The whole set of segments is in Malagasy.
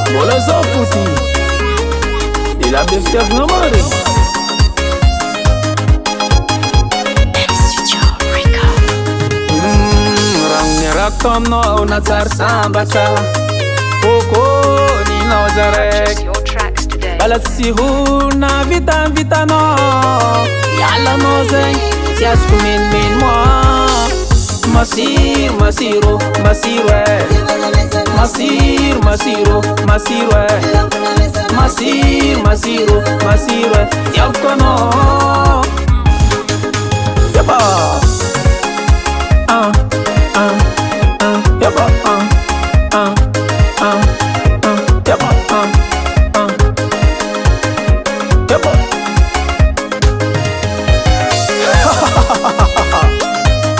Mbola zao foty de la be fitiavagna mare. Raha niarako taminao na tsary sambatra fôkô ninao zaraiky bala tsy hona vitanao ialanao zegny tsy azoko menomeno moa. Masiro masiro masiro masiro masiro masiro masiro masiro masiro tiavoko anao yaba yaba yaba yaba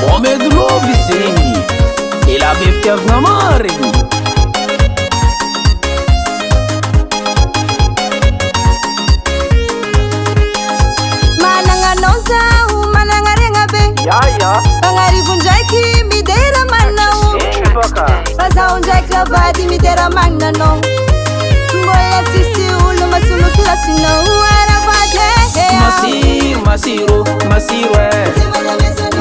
Momento novo zegny ela be fitiavagna marigny. Managna anao zaho managna regna be fagnarivo ndraiky midera maninao fa zaho ndraiky ravady midera maninanao mbola tsisy olo masolo klasinao aravady Masiro masiro masiro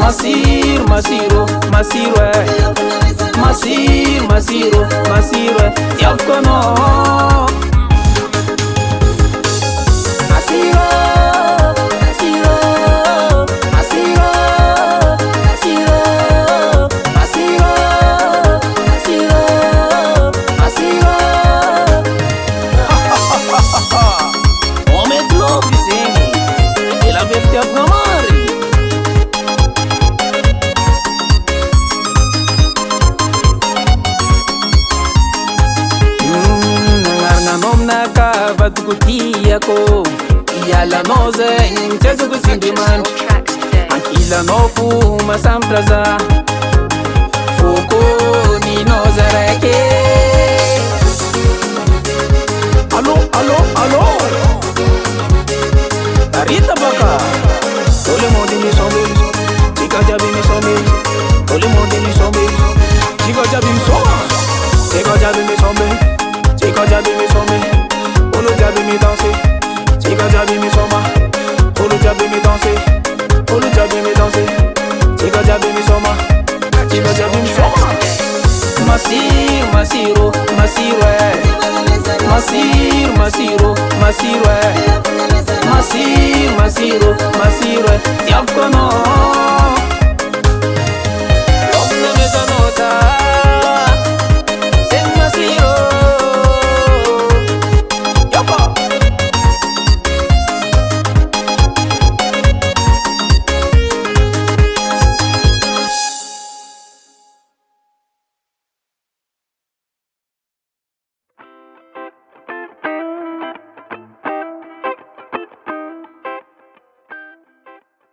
masiro masiro masiro masiro masiro masiro tiavoko anao masiro masiro masiro masiro masiro masiro masiro Momento novo zegny ela be fitiavagna mare. Nagnaragna aminaka vadiko tiako ialanao zegny tsy azoko tsindrimandry ankilanao fo masambatra za fôkô ninao zaraiky. Allô allô allô Arita baka tout le monde misombe tika jiaby misombe tout le monde misombe tika jiaby misoma tika jiaby misombe tika jiaby misombe olo jiaby midanse tika jiaby misoma olo jiaby midanse olo jiaby midanse tika jiaby misoma tika jiaby misoma. Masiro masiro masiro masiro masiro masiro masiro masiro masiro tiavoko anao